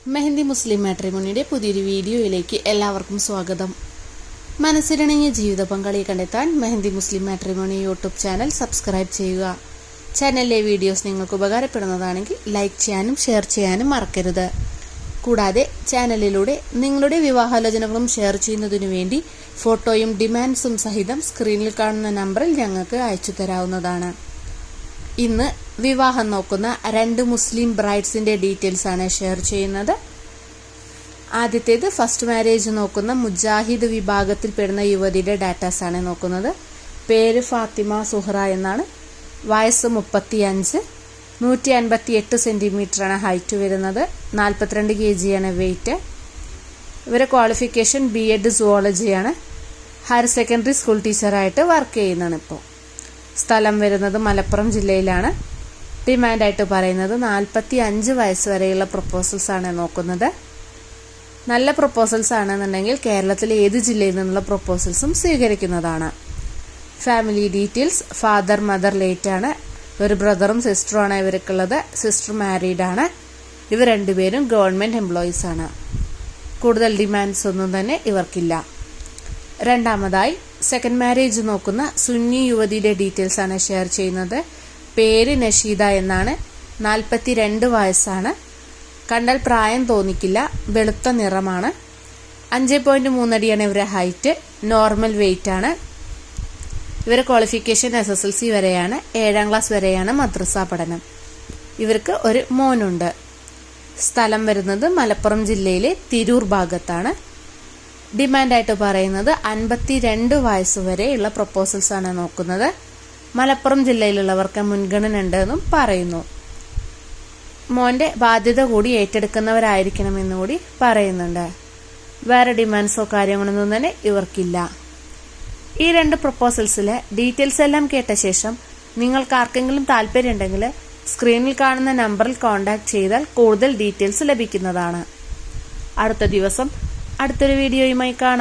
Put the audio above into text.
മെഹന്തി മുസ്ലിം മാട്രിമോണിയുടെ പുതിയൊരു വീഡിയോയിലേക്ക് എല്ലാവർക്കും സ്വാഗതം. മനസ്സിലിണങ്ങിയ ജീവിത പങ്കാളിയെ കണ്ടെത്താൻ മെഹന്തി മുസ്ലിം മാട്രിമോണി യൂട്യൂബ് ചാനൽ സബ്സ്ക്രൈബ് ചെയ്യുക. ചാനലിലെ വീഡിയോസ് നിങ്ങൾക്ക് ഉപകാരപ്പെടുന്നതാണെങ്കിൽ ലൈക്ക് ചെയ്യാനും ഷെയർ ചെയ്യാനും മറക്കരുത്. കൂടാതെ ചാനലിലൂടെ നിങ്ങളുടെ വിവാഹാലോചനകളും ഷെയർ ചെയ്യുന്നതിനു വേണ്ടി ഫോട്ടോയും ഡിമാൻഡ്സും സഹിതം സ്ക്രീനിൽ കാണുന്ന നമ്പറിൽ ഞങ്ങൾക്ക് അയച്ചു തരാവുന്നതാണ്. ഇന്ന് വിവാഹം നോക്കുന്ന 2 മുസ്ലിം ബ്രൈഡ്സിന്റെ ഡീറ്റെയിൽസ് ആണ് ഷെയർ ചെയ്യുന്നത്. ആദ്യത്തേത് ഫസ്റ്റ് മാരേജ് നോക്കുന്ന മുജാഹിദ് വിഭാഗത്തിൽ പെടുന്ന യുവതിയുടെ ഡാറ്റാസ് ആണ് നോക്കുന്നത്. പേര് ഫാത്തിമ സുഹറ എന്നാണ്. വയസ്സ് 35, 158 സെന്റിമീറ്റർ ആണ് ഹൈറ്റ് വരുന്നത്. 42 kg ആണ് വെയിറ്റ്. ഇവരെ ക്വാളിഫിക്കേഷൻ B.Ed സുവോളജിയാണ്. ഹയർ സെക്കൻഡറി സ്കൂൾ ടീച്ചറായിട്ട് വർക്ക് ചെയ്യുന്നതാണ് ഇപ്പോൾ. സ്ഥലം വരുന്നത് മലപ്പുറം ജില്ലയിലാണ്. ഡിമാൻഡായിട്ട് പറയുന്നത് 45 വയസ്സ് വരെയുള്ള പ്രപ്പോസൽസ് ആണ് നോക്കുന്നത്. നല്ല പ്രപ്പോസൽസ് ആണെന്നുണ്ടെങ്കിൽ കേരളത്തിലെ ഏത് ജില്ലയിൽ നിന്നുള്ള പ്രപ്പോസൽസും സ്വീകരിക്കുന്നതാണ്. Family details: father mother late ആണ്. ഒരു ബ്രദറും സിസ്റ്ററും ആണ് ഇവർക്കുള്ളത്. സിസ്റ്റർ മാരീഡ് ആണ്. ഇവർ രണ്ടുപേരും ഗവൺമെന്റ് എംപ്ലോയീസ് ആണ്. കൂടുതൽ ഡിമാൻഡ്സ് ഒന്നും തന്നെ ഇവർക്കില്ല. രണ്ടാമതായി സെക്കൻഡ് മാരേജ് നോക്കുന്ന സുന്നി യുവതിയുടെ ഡീറ്റെയിൽസ് ആണ് ഷെയർ ചെയ്യുന്നത്. പേര് നഷീദ എന്നാണ്. 42 വയസ്സാണ്. കണ്ടാൽ പ്രായം തോന്നിക്കില്ല. വെളുത്ത നിറമാണ്. 5.3 അടിയാണ് ഇവരുടെ ഹൈറ്റ്. നോർമൽ വെയിറ്റ് ആണ്. ഇവരുടെ ക്വാളിഫിക്കേഷൻ SSLC വരെയാണ്. 7ാം ക്ലാസ് വരെയാണ് മദ്രസ പഠനം. ഇവർക്ക് ഒരു മോനുണ്ട്. സ്ഥലം വരുന്നത് മലപ്പുറം ജില്ലയിലെ തിരൂർ ഭാഗത്താണ്. ഡിമാൻഡായിട്ട് പറയുന്നത് 52 വയസ്സ് വരെയുള്ള പ്രപ്പോസൽസ് ആണ് നോക്കുന്നത്. മലപ്പുറം ജില്ലയിലുള്ളവർക്ക് മുൻഗണന ഉണ്ടെന്നും പറയുന്നു. മോന്റെ ബാധ്യത കൂടി ഏറ്റെടുക്കുന്നവരായിരിക്കണമെന്ന് കൂടി പറയുന്നുണ്ട്. വേറെ ഡിമാൻഡ്സോ കാര്യങ്ങളൊന്നും തന്നെ ഇവർക്കില്ല. ഈ 2 പ്രപ്പോസൽസിലെ ഡീറ്റെയിൽസ് എല്ലാം കേട്ട ശേഷം നിങ്ങൾക്ക് ആർക്കെങ്കിലും താല്പര്യമുണ്ടെങ്കിൽ സ്ക്രീനിൽ കാണുന്ന നമ്പറിൽ കോൺടാക്ട് ചെയ്താൽ കൂടുതൽ ഡീറ്റെയിൽസ് ലഭിക്കുന്നതാണ്. അടുത്ത ദിവസം അടുത്തൊരു വീഡിയോയുമായി കാണാം.